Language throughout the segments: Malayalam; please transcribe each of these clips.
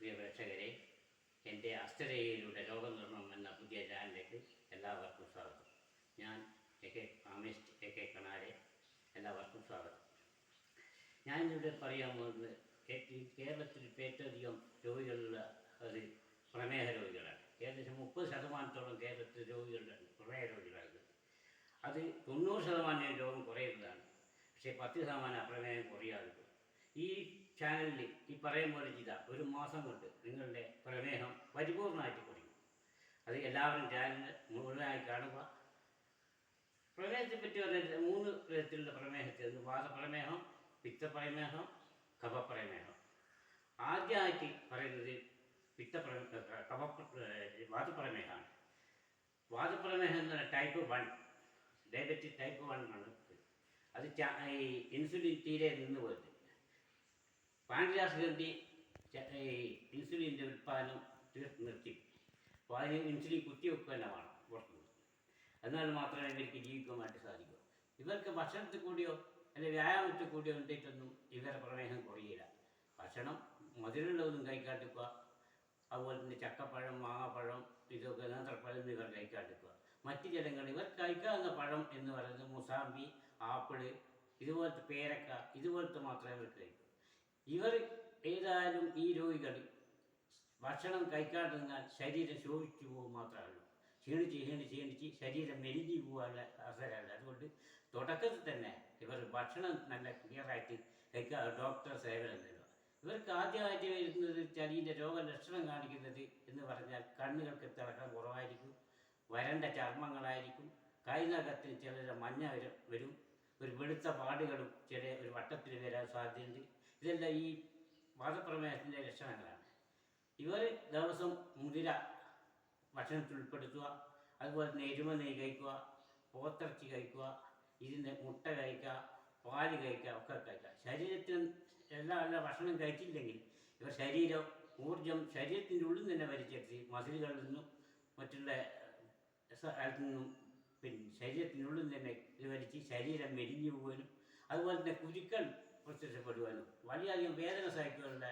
പ്രിയ പ്രേക്ഷകരെ, എൻ്റെ അസ്ഥിരയിലൂടെ ലോകനിർമ്മാണം എന്ന പുതിയ ചാനലിലേക്ക് എല്ലാവർക്കും സ്വാഗതം. ഞാൻ ഫാമിസ്റ്റ് AK കണാരെ. എല്ലാവർക്കും സ്വാഗതം. ഞാനിവിടെ പറയാൻ പോകുന്നത് കേരളത്തിൽ ഏറ്റവും അധികം രോഗികളുള്ള അത് പ്രമേഹ രോഗികളാണ്. ഏകദേശം 30% കേരളത്തിൽ രോഗികളുടെ പ്രമേഹ രോഗികളാണ്. അത് 90% രോഗം കുറയുന്നതാണ്. പക്ഷേ 10% പ്രമേഹം കുറയാതെ. ഈ ചാനലിൽ ഈ പറയും പോലെ ചെയ്താൽ ഒരു മാസം കൊണ്ട് നിങ്ങളുടെ പ്രമേഹം പരിപൂർണമായിട്ട് കുറയും. അത് എല്ലാവരും ചാനൽ മുഴുവനായി കാണുക. പ്രമേഹത്തെ പറ്റി പറയുന്നത് 3 തരത്തിലുള്ള പ്രമേഹത്തിൽ വാതപ്രമേഹം, പിത്തപ്രമേഹം, കഫപ്രമേഹം. ആദ്യമായിട്ട് പറയുന്നത് വാതപ്രമേഹമാണ്. വാതപ്രമേഹം എന്ന് പറഞ്ഞാൽ ടൈപ്പ് 1, ഡയബറ്റിക് ടൈപ്പ് 1 ആണ്. അത് ഈ ഇൻസുലിൻ തീരെ നിന്ന് പോയിട്ട് പാൻക്രിയാസ് ഗ്രന്ഥി ഇൻസുലിൻ്റെ ഉൽപ്പാദനം നിർത്തി. അപ്പോൾ അതിന് ഇൻസുലിൻ കുത്തിവെക്കുക തന്നെ വേണം പുറത്തുനിന്ന്. എന്നാൽ മാത്രമേ ഇവർക്ക് ജീവിക്കുവാനായിട്ട് സാധിക്കൂ. ഇവർക്ക് ഭക്ഷണത്തിൽ കൂടിയോ അല്ലെങ്കിൽ വ്യായാമത്തിൽ കൂടിയോ ഉണ്ടായിട്ടൊന്നും ഇവരുടെ പ്രമേഹം കുറയില്ല. ഭക്ഷണം മധുരമുള്ളതൊന്നും കഴിക്കാണ്ടിരിക്കുക, അതുപോലെ തന്നെ ചക്കപ്പഴം, മാങ്ങാപ്പഴം, ഇതൊക്കെ നേന്ത്രപ്പഴം ഇവർ കഴിക്കാണ്ടിരിക്കുക. മറ്റു ജനങ്ങൾ ഇവർ കഴിക്കാവുന്ന പഴം എന്ന് പറയുന്നത് മുസാമ്പി, ആപ്പിള്, ഇതുപോലത്തെ പേരക്ക, ഇതുപോലത്തെ മാത്രമേ ഇവർ കഴിക്കൂ. ഇവർ ഏതായാലും ഈ രോഗികൾ ഭക്ഷണം കഴിക്കാണ്ടിരുന്നാൽ ശരീരം ശോഭിച്ചു പോകും മാത്രമേ. ക്ഷീണിച്ച് ശരീരം മെലിഞ്ഞു പോകാനുള്ള അവസരമല്ല. അതുകൊണ്ട് തുടക്കത്തിൽ തന്നെ ഇവർ ഭക്ഷണം നല്ല ക്ലിയറായിട്ട് കഴിക്കുക. ഡോക്ടർ സേവനം തരുക. ഇവർക്ക് ആദ്യമായിട്ട് വരുന്നത് ശരീര രോഗലക്ഷണം കാണിക്കുന്നത് എന്ന് പറഞ്ഞാൽ കണ്ണുകൾക്ക് തിളക്കം കുറവായിരിക്കും, വരണ്ട ചർമ്മങ്ങളായിരിക്കും, കൈനകത്തിന് ചില മഞ്ഞ വരും, ഒരു വെളുത്ത പാടുകളും ഒരു വട്ടത്തിൽ വരാൻ സാധ്യതയുണ്ട്. ഇതെല്ലാം ഈ വാതപ്രമേഹത്തിൻ്റെ ലക്ഷണങ്ങളാണ്. ഇവർ ദിവസം മുതിര ഭക്ഷണത്തിൽ ഉൾപ്പെടുത്തുക, അതുപോലെ തന്നെ എരുമ നെയ്യ് കഴിക്കുക, പോത്തിറച്ചി കഴിക്കുക, ഇതിൻ്റെ മുട്ട കഴിക്കുക, പാല് കഴിക്കുക, ഒക്കെ കഴിക്കുക. ശരീരത്തിന് എല്ലാ ഭക്ഷണം കഴിച്ചില്ലെങ്കിൽ ഇവർ ഊർജം ശരീരത്തിൻ്റെ ഉള്ളിൽ തന്നെ വലിച്ചെടുത്ത് മസിലുകളിൽ നിന്നും മറ്റുള്ള സ്ഥലത്തു നിന്നും ശരീരത്തിനുള്ളിൽ തന്നെ ഇത് വലിച്ച് ശരീരം മെലിഞ്ഞു പോകാനും അതുപോലെ തന്നെ കുരുക്കൾ പ്രത്യക്ഷപ്പെടുവാനും വളരെയധികം വേദന സഹിക്കാനുള്ള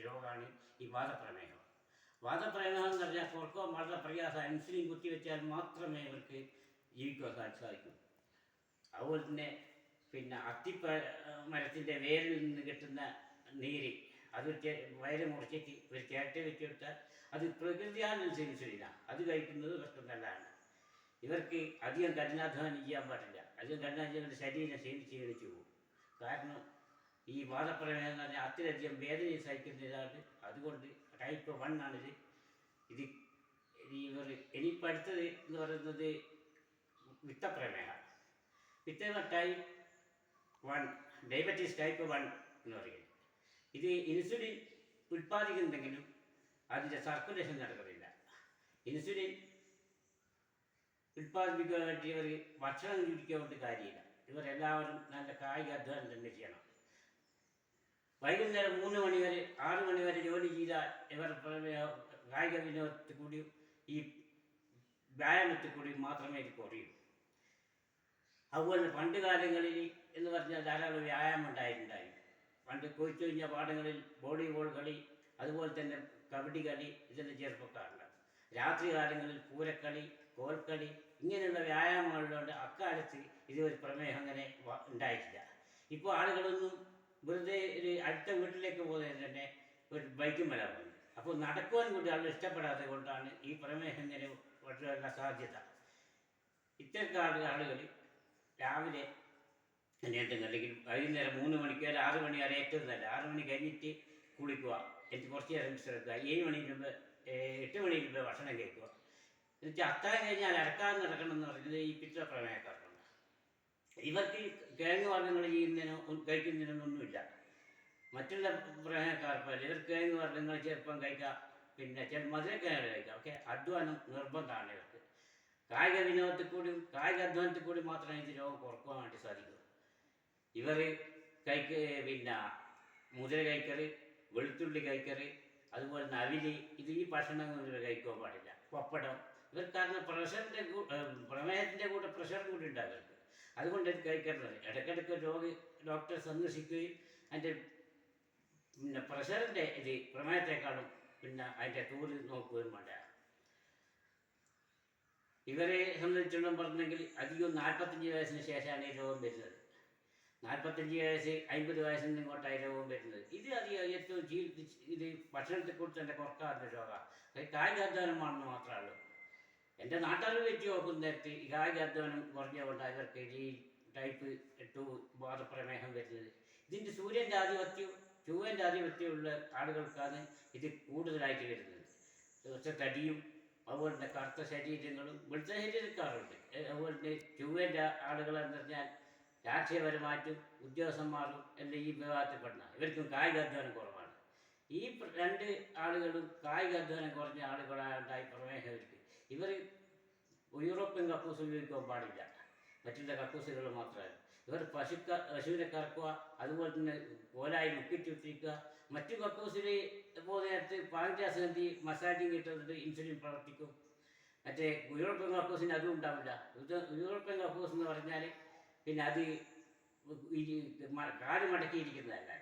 രോഗമാണ് ഈ വാതപ്രമേഹം. വാതപ്രമേഹം എന്ന് പറഞ്ഞാൽ കുറക്കാൻ വളരെ പ്രയാസം. ഇൻസുലിൻ കുത്തിവെച്ചാൽ മാത്രമേ ഇവർക്ക് ജീവിക്കാൻ സാധിക്കൂ. അതുപോലെ തന്നെ അത്തിമരത്തിൻ്റെ വേരിൽ നിന്ന് കിട്ടുന്ന നീര് അത് വയറ് മുറിച്ചിട്ട് ഒരു ചേട്ട വെച്ചെടുത്താൽ അത് പ്രകൃതിയാനുള്ള ഇൻസുലിനാണ്. അത് കഴിക്കുന്നത് ഇവർക്ക് നല്ലതാണ്. ഇവർക്ക് അധികം കഠിനാധ്വാനം ചെയ്യാൻ പാടില്ല. അധികം കഠിനാധ്വാനം ശരീരം ക്ഷീണിച്ചു പോകും. കാരണം ഈ വാതപ്രമേഹം എന്ന് പറഞ്ഞാൽ അത്രയധികം വേദനയും സഹിക്കുന്നതാണ്. അതുകൊണ്ട് ടൈപ്പ് 1 ആണിത്. ഇവർ ഇനിയിപ്പോൾ അടുത്തത് എന്ന് പറയുന്നത് പിത്തപ്രമേഹം. ടൈപ്പ് 1, ഡയബറ്റീസ് ടൈപ്പ് 1 എന്ന് പറയുന്നത്. ഇത് ഇൻസുലിൻ ഉൽപ്പാദിക്കുന്നുണ്ടെങ്കിലും അതിൻ്റെ സർക്കുലേഷൻ നടക്കുന്നില്ല. ഇൻസുലിൻ ഉൽപ്പാദിപ്പിക്കാൻ വേണ്ടി ഇവർ ഭക്ഷണം ചുരുക്കാൻ കൊണ്ട് കാര്യമില്ല. ഇവരെല്ലാവരും നല്ല കായിക അധ്വാനം തന്നെ ചെയ്യണം. വൈകുന്നേരം 3 മണി വരെ 6 മണി വരെ ജോലി ചെയ്താൽ ഇവർ കായിക വിനോദത്തിൽ കൂടിയും ഈ വ്യായാമത്തിൽ കൂടിയും മാത്രമേ ഇത് കുറയൂ. അതുപോലെ പണ്ട് കാലങ്ങളിൽ എന്ന് പറഞ്ഞാൽ ധാരാളം വ്യായാമം ഉണ്ടായിട്ടുണ്ടായി. പണ്ട് കൊഴിച്ചൊഴിഞ്ഞ പാടങ്ങളിൽ വോളിബോൾ കളി, അതുപോലെ തന്നെ കബഡി കളി, ഇതെല്ലാം ചെറുപ്പക്കാരുണ്ട്. രാത്രി കാലങ്ങളിൽ പൂരക്കളി, കോൽക്കളി, ഇങ്ങനെയുള്ള വ്യായാമങ്ങളിലുണ്ട്. അക്കാലത്ത് ഇതൊരു പ്രമേഹം അങ്ങനെ ഉണ്ടായിട്ടില്ല. ഇപ്പോൾ ആളുകളൊന്നും വെറുതെ ഒരു അടുത്ത വീട്ടിലേക്ക് പോകുന്നതിന് തന്നെ ഒരു ബൈക്കും വരാൻ പോകുന്നത്. അപ്പോൾ നടക്കുവാൻ കൂടി ആളുകൾ ഇഷ്ടപ്പെടാത്തത് കൊണ്ടാണ് ഈ പ്രമേഹം ഇങ്ങനെ വളരാനുള്ള സാധ്യത. ഇത്തരക്കാർ ആളുകൾ രാവിലെ നേരത്തെ അല്ലെങ്കിൽ വൈകുന്നേരം 3 മണിക്ക് 6 മണി വരെ ഏറ്റവും നല്ല 6 മണി കഴിഞ്ഞിട്ട് കുളിക്കുക, എന്നിട്ട് കുറച്ച് നേരം വിശ്രമിക്കുക, 7 മണിക്ക് മുമ്പ് 8 മണിക്ക് മുമ്പ് ഭക്ഷണം കഴിക്കുക. എന്നുവെച്ചാൽ അത്താഴം കഴിഞ്ഞാൽ അരക്കാതെ നടക്കണം എന്ന് പറയുന്നത് ഈ പിത്തപ്രമേഹക്കാർക്കുണ്ട്. ഇവർക്ക് കിഴങ്ങ് വർഗ്ഗങ്ങൾ കഴിക്കുന്നതിനൊന്നുമില്ല. മറ്റുള്ള പ്രമേഹക്കാർക്ക് ഇവർ കിഴങ്ങ് വർഗ്ഗങ്ങൾ ചെറുപ്പം കഴിക്കാം, ചില മധുരക്കിഴങ്ങ് കഴിക്കാം. ഒക്കെ അധ്വാനം നിർബന്ധമാണ് ഇവർക്ക്. കായിക വിനോദത്തിൽ കൂടിയും കായിക അധ്വാനത്തിൽ കൂടി മാത്രമേ ഇത് രോഗം കുറക്കുവാൻ വേണ്ടി സാധിക്കൂ. ഇവർ മുതിര കഴിക്കറ്, വെളുത്തുള്ളി കഴിക്കറ്, അതുപോലെ തന്നെ അവില്, ഇത് ഈ ഭക്ഷണങ്ങൾ ഇവർ കഴിക്കാൻ പാടില്ല. പപ്പടം ഇവർ കാരണം പ്രമേഹത്തിൻ്റെ കൂടെ പ്രഷർ കൂടി ഉണ്ടാകരുത്. അതുകൊണ്ട് ഇത് കഴിക്കേണ്ടത്. ഇടയ്ക്കിടയ്ക്ക് ഡോക്ടറെ സന്ദർശിക്കുകയും അതിൻ്റെ പിന്നെ പ്രഷറിൻ്റെ ഇത് പ്രമേഹത്തെക്കാളും പിന്നെ അതിൻ്റെ തൂര് നോക്കുകയും വേണ്ട. ഇവരെ സംബന്ധിച്ചിടത്തോളം പറഞ്ഞെങ്കിൽ അധികം 45 വയസ്സിന് ശേഷമാണ് ഈ രോഗം വരുന്നത്. 45 വയസ്സ് 50 വയസ്സിൽ നിന്ന് ഇങ്ങോട്ടായി രോഗം വരുന്നത്. ഇത് അധികം ഏറ്റവും ഇത് ഭക്ഷണത്തെക്കുറിച്ച് തന്നെ കുറക്കാവുന്ന രോഗമാണ്. കായികാധ്വാനമാണെന്ന് മാത്രമേ ഉള്ളൂ. എൻ്റെ നാട്ടുകാർ വെച്ച് നോക്കുന്ന നേരത്ത് ഈ കായികാധ്വാനം കുറഞ്ഞുകൊണ്ടാണ് ഇവർക്ക് ഈ ടൈപ്പ് 2 വാതപ്രമേഹം വരുന്നത്. ഇതിൻ്റെ സൂര്യൻ്റെ ആധിപത്യവും ചൊവ്വൻ്റെ ആധിപത്യമുള്ള ആളുകൾക്കാണ് ഇത് കൂടുതലായിട്ട് വരുന്നത്. തടിയും അതുപോലെ തന്നെ കറുത്ത ശരീരങ്ങളും വെളുത്ത ശരീരക്കാരുണ്ട്. അതുപോലെ തന്നെ ചൊവ്വൻ്റെ ആളുകളെന്ന് പറഞ്ഞാൽ രാഷ്ട്രീയപരമായിട്ടും ഉദ്യോഗസ്ഥന്മാരും എല്ലാം ഈ വിഭാഗത്തിൽപ്പെടുന്ന ഇവർക്കും കായികാധ്വാനം കുറവാണ്. ഈ 2 ആളുകളും കായികാധ്വാനം കുറഞ്ഞ ആളുകളായി പ്രമേഹം ഇവർക്ക്. ഇവർ യൂറോപ്യൻ കക്കൂസ് ഉപയോഗിക്കാൻ പാടില്ല, മറ്റുള്ള കക്കൂസുകൾ മാത്രമല്ല. ഇവർ പശുവിനെ കറക്കുക, അതുപോലെ തന്നെ കോലായി മുക്കിച്ചുത്തിരിക്കുക. മറ്റു കക്കൂസിൽ പോകുന്ന നേരത്ത് പാങ്ക്രിയാസ് മസാജിങ് കിട്ടുന്നത് ഇൻസുലിൻ പ്രവർത്തിക്കും. മറ്റേ യൂറോപ്യൻ കക്കൂസിന് അതും ഉണ്ടാവില്ല. യൂറോപ്യൻ കക്കൂസ് എന്ന് പറഞ്ഞാൽ പിന്നെ അത് കാല് മടക്കിയിരിക്കുന്നതല്ല.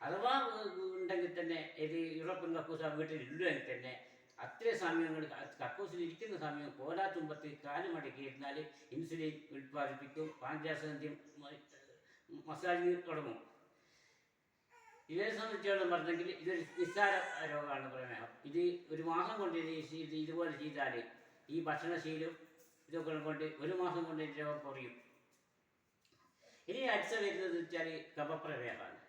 അഥവാ ഉണ്ടെങ്കിൽ തന്നെ ഇത് യൂറോപ്യൻ കക്കൂസ് ആ വീട്ടിലില്ലെങ്കിൽ തന്നെ അത്രയും സമയങ്ങൾ കക്കൂസിലിരിക്കുന്ന സമയം കോലാത്തുമ്പത്ത് കാല് മടക്കിയിരുന്നാൽ ഇൻസുലിൻ ഉൽപ്പാദിപ്പിക്കും, പാങ്ക്രിയാസ് മസാജിങ് തുടങ്ങും. ഇവരെ സംബന്ധിച്ചോളം പറഞ്ഞെങ്കിൽ ഇതൊരു നിസ്സാര രോഗമാണ് പ്രമേഹം. ഇത് ഒരു മാസം കൊണ്ട് ഇത് ഇതുപോലെ ചെയ്താൽ ഈ ഭക്ഷണശീലം ഇതൊക്കെ കൊണ്ട് 1 മാസം കൊണ്ട് രോഗം കുറയും. ഇനി അടുത്ത വരുന്നത് വെച്ചാൽ കഫപ്രമേഹമാണ്.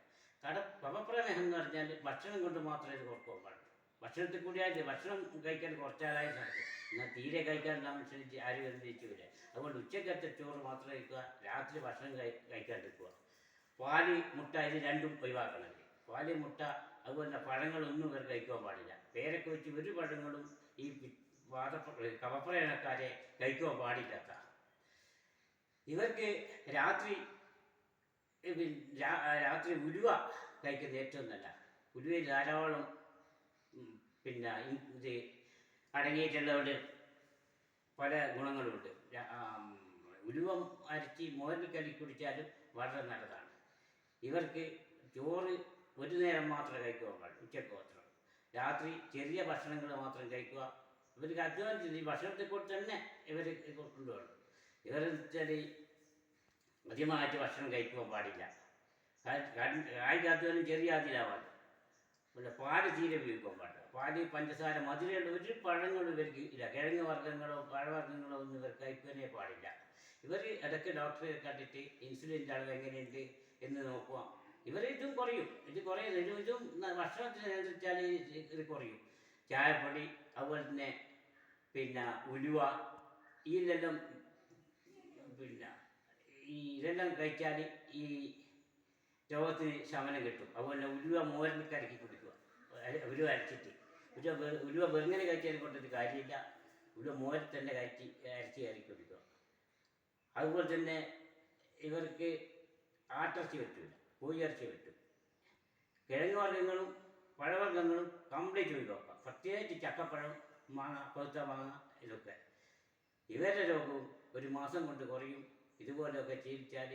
കഫപ്രമേഹം എന്ന് പറഞ്ഞാൽ ഭക്ഷണം കൊണ്ട് മാത്രമേ ഇത് കുറക്കാൻ പാടുള്ളൂ. ഭക്ഷണത്തിൽ കൂടിയായിട്ട് ഭക്ഷണം കഴിക്കാൻ കുറച്ചാലായി സാധിക്കും. എന്നാൽ തീരെ കഴിക്കാൻ അനുസരിച്ച് ആരും എന്തിച്ചില്ല. അതുകൊണ്ട് ഉച്ചക്കത്തെ ചോറ് മാത്രം കഴിക്കുക, രാത്രി ഭക്ഷണം കഴിക്കാണ്ടിരിക്കുക. പാല്, മുട്ട ഇത് രണ്ടും ഒഴിവാക്കണം. പാല്, മുട്ട അതുപോലെ പഴങ്ങളൊന്നും ഇവർ കഴിക്കാൻ പാടില്ല. പേരൊക്കെ വെച്ച് ഒരു പഴങ്ങളും ഈ കഫപ്രമേഹക്കാരെ കഴിക്കാൻ പാടില്ലാത്ത ഇവർക്ക് രാത്രി ഉലുവ കഴിക്കുന്നത് ഏറ്റവും നല്ല. ഉലുവയിൽ ധാരാളം പിന്നെ ഇത് അടങ്ങിയിട്ടുള്ളതുകൊണ്ട് പല ഗുണങ്ങളുമുണ്ട്. ഉലുവ അരച്ച് മോരിൽ കലക്കി കുടിച്ചാലും വളരെ നല്ലതാണ്. ഇവർക്ക് ചോറ് ഒരു നേരം മാത്രമേ കഴിക്കാൻ പാടുള്ളൂ, ഉച്ചക്ക് മാത്രം. രാത്രി ചെറിയ ഭക്ഷണങ്ങൾ മാത്രം കഴിക്കുക. ഇവർക്ക് അധ്വാനിച്ച് ഈ ഭക്ഷണത്തെക്കുറിച്ച് തന്നെ ഇവർ കൊണ്ടുപോകണം. ഇവർ വെച്ചാൽ അധികമായിട്ട് ഭക്ഷണം കഴിക്കുവാൻ പാടില്ല. കായികാധ്വാനം ചെറിയ അതിലാവാതെ. പിന്നെ പാല് തീരെ ഉപയോഗിക്കാൻ പാടില്ല. പാല്, പഞ്ചസാര, മധുരമുള്ള ഒരു പഴങ്ങളും ഇവർക്ക് ഇല്ല. കിഴങ്ങ് വർഗ്ഗങ്ങളോ പഴവർഗ്ഗങ്ങളോ ഒന്നും ഇവർ കഴിക്കാനേ പാടില്ല. ഇവർ ഇടയ്ക്ക് ഡോക്ടറെ കണ്ടിട്ട് ഇൻസുലിൻ്റെ അളവ് എങ്ങനെയുണ്ട് എന്ന് നോക്കുക. ഇതും കുറയും. ഇത് കുറയുന്നത് ഇതും ഭക്ഷണത്തിന് നിയന്ത്രിച്ചാൽ ഇത് കുറയും. ചായപ്പൊടി, അതുപോലെ തന്നെ പിന്നെ ഉലുവ, ഇതിലെല്ലാം പിന്നെ ഇതെല്ലാം കഴിച്ചാൽ ഈ രോഗത്തിന് ശമനം കിട്ടും. അതുപോലെ ഉലുവ മോരിൽ കലക്കി കുടിക്കുക. ഉലുവ അരച്ചിട്ട് ഉലുവ വെറുങ്ങനെ കഴിച്ചാൽ കൊണ്ടൊരു കാര്യമില്ല. ഉലുവ മോരിൽ തന്നെ അരച്ച് കലക്കി കുടിക്കുക. അതുപോലെ തന്നെ ഇവർക്ക് ആട്ടിറച്ചി പറ്റില്ല, കോഴിയിറച്ചി പറ്റും. കിഴങ്ങ് വർഗ്ഗങ്ങളും പഴവർഗ്ഗങ്ങളും കംപ്ലീറ്റ് ഒഴിവാക്കാം. പ്രത്യേകിച്ച് ചക്കപ്പഴം, മാങ്ങ, പഴുത്ത മാങ്ങ, ഇതൊക്കെ. ഇവരുടെ രോഗവും 1 മാസം കൊണ്ട് കുറയും. ഇതുപോലെയൊക്കെ ചികിത്സിച്ചാൽ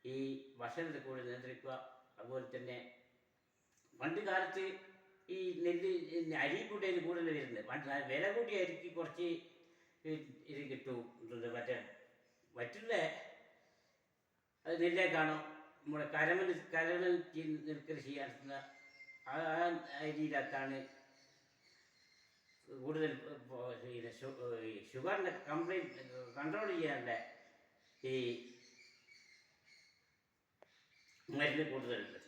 ഈ ഭക്ഷണത്തെ കൂടി നിയന്ത്രിക്കുക. അതുപോലെ തന്നെ പണ്ട് കാലത്ത് ഈ അരി കൂട്ടിയിൽ കൂടുതൽ വരുന്നത്. വില കൂട്ടിയ അരിക്ക് കുറച്ച് ഇത് കിട്ടും. മറ്റുള്ള നെല്ലേക്കാണോ നമ്മുടെ കരമൽ നെൽകൃഷി നടത്തുന്ന ആ അരിയിലൊക്കെയാണ് കൂടുതൽ ഷുഗറിൻ്റെ കൺട്രോൾ ചെയ്യാനുള്ള ഈ മരുന്ന് കൂടുതലുണ്ട്.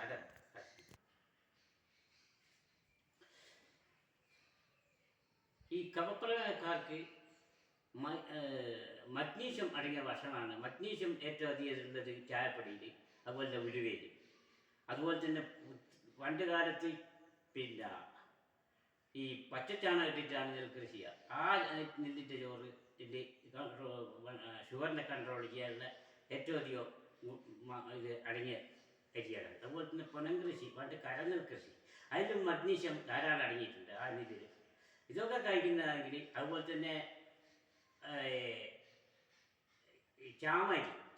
അതാണ് ഈ കഫപ്രമേഹക്കാർക്ക് മഗ്നീഷ്യം അടങ്ങിയ ഭക്ഷണമാണ്. മഗ്നീഷ്യം ഏറ്റവും അധികം ഉള്ളത് ചായപ്പൊടിയിൽ, അതുപോലെ ഉലുവയിൽ. അതുപോലെ തന്നെ പണ്ട് കാലത്ത് പിന്നെ ഈ പച്ചച്ചാണകം ഇട്ടിട്ടാണ് നെൽകൃഷി ചെയ്യുക. ആ നെല്ലിൻ്റെ ചോറ് ഷുഗറിനെ കൺട്രോൾ ചെയ്യാനുള്ള ഏറ്റവും അധികം ഇത് അടങ്ങിയ അരിയാണ്. അതുപോലെ തന്നെ പൊനം കൃഷി, പണ്ട് കരനെൽ കൃഷി, അതിലും മഗ്നീഷ്യം ധാരാളം അടങ്ങിയിട്ടുണ്ട് ആ നെല്ലിൽ. ഇതൊക്കെ കഴിക്കുന്നതാണെങ്കിൽ അതുപോലെ തന്നെ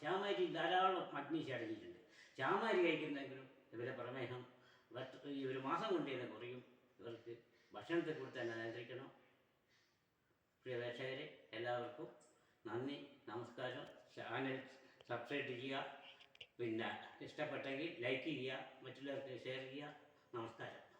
ചാമരി ധാരാളം മഗ്നീഷ്യം അടങ്ങിയിട്ടുണ്ട്. ചാമരി കഴിക്കുന്നെങ്കിലും ഇവരെ പ്രമേഹം ഒരു മാസം കൊണ്ട് തന്നെ കുറയും. ഇവർക്ക് ഭക്ഷണത്തെ കുറിച്ച് തന്നെ നിയന്ത്രിക്കണം. പ്രിയ പ്രേക്ഷകരെ, എല്ലാവർക്കും നന്ദി, നമസ്കാരം. ചാനൽ സബ്സ്ക്രൈബ് ചെയ്യുക, പിന്നെ ഇഷ്ടപ്പെട്ടെങ്കിൽ ലൈക്ക് ചെയ്യുക, മറ്റുള്ളവർക്ക് ഷെയർ ചെയ്യുക. നമസ്കാരം.